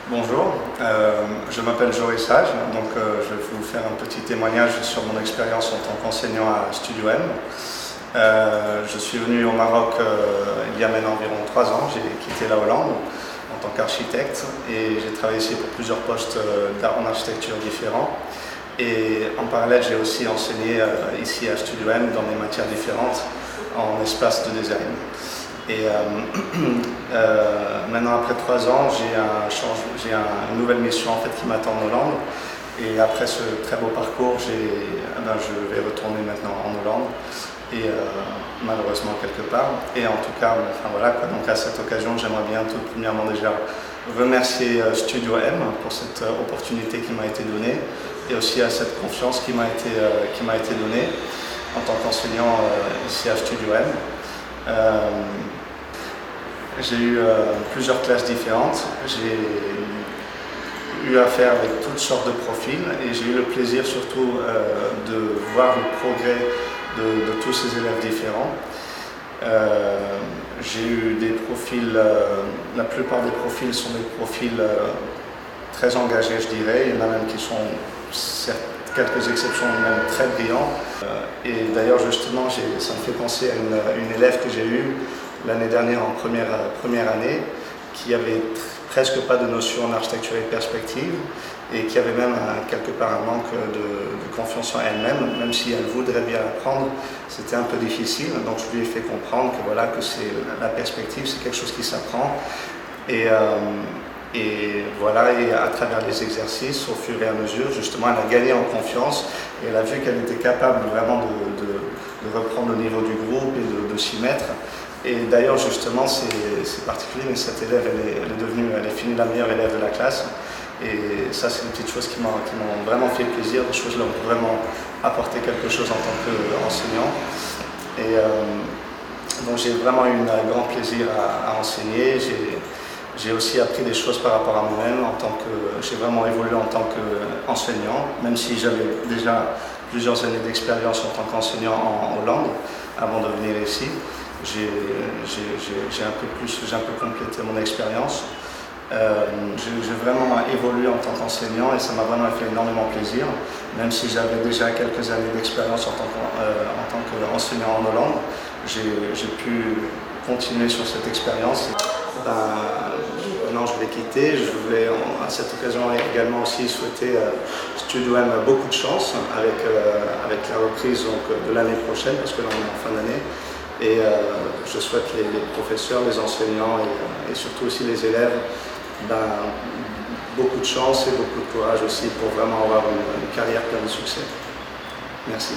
Bonjour, je m'appelle Joris Sage, donc je vais vous faire un petit témoignage sur mon expérience en tant qu'enseignant à Studio M. Je suis venu au Maroc il y a maintenant environ 3 ans, j'ai quitté la Hollande en tant qu'architecte et j'ai travaillé ici pour plusieurs postes en architecture différents. Et en parallèle, j'ai aussi enseigné ici à Studio M dans des matières différentes en espace de design. Et maintenant, après 3 ans, j'ai une nouvelle mission en fait, qui m'attend en Hollande. Et après ce très beau parcours, je vais retourner maintenant en Hollande, et malheureusement quelque part. Et en tout cas, enfin, voilà, quoi. Donc à cette occasion, j'aimerais bien tout premièrement déjà remercier Studio M pour cette opportunité qui m'a été donnée, et aussi à cette confiance qui m'a été donnée en tant qu'enseignant ici à Studio M. J'ai eu plusieurs classes différentes, j'ai eu affaire avec toutes sortes de profils et j'ai eu le plaisir surtout de voir le progrès de tous ces élèves différents. J'ai eu des profils, la plupart des profils sont des profils très engagés, je dirais. Il y en a même qui sont, quelques exceptions, même très brillants. Et d'ailleurs, justement, ça me fait penser à une élève que j'ai eue l'année dernière en première année, qui avait presque pas de notion en architecture et perspective, et qui avait même quelque part un manque de confiance en elle-même, même si elle voudrait bien apprendre, c'était un peu difficile. Donc je lui ai fait comprendre que voilà, que la perspective, c'est quelque chose qui s'apprend. Et voilà, et à travers les exercices, au fur et à mesure, justement, elle a gagné en confiance et elle a vu qu'elle était capable vraiment de reprendre le niveau du groupe et de s'y mettre. Et d'ailleurs, justement, c'est particulier, mais cette élève, elle est finie la meilleure élève de la classe. Et ça, c'est des petites choses qui m'ont vraiment fait plaisir, des choses là où on peut vraiment apporter quelque chose en tant qu'enseignant. Et donc, j'ai vraiment eu un grand plaisir à enseigner. J'ai aussi appris des choses par rapport à moi-même, j'ai vraiment évolué en tant qu'enseignant, même si j'avais déjà plusieurs années d'expérience en tant qu'enseignant en Hollande avant de venir ici. J'ai un peu complété mon expérience. J'ai vraiment évolué en tant qu'enseignant et ça m'a vraiment fait énormément plaisir, même si j'avais déjà quelques années d'expérience en tant qu'enseignant en Hollande. J'ai pu continuer sur cette expérience. Maintenant, je vais quitter. Je voulais à cette occasion également aussi souhaiter Studio M beaucoup de chance avec la reprise de l'année prochaine, parce que là on est en fin d'année. Et je souhaite les professeurs, les enseignants et surtout aussi les élèves beaucoup de chance et beaucoup de courage aussi pour vraiment avoir une carrière pleine de succès. Merci.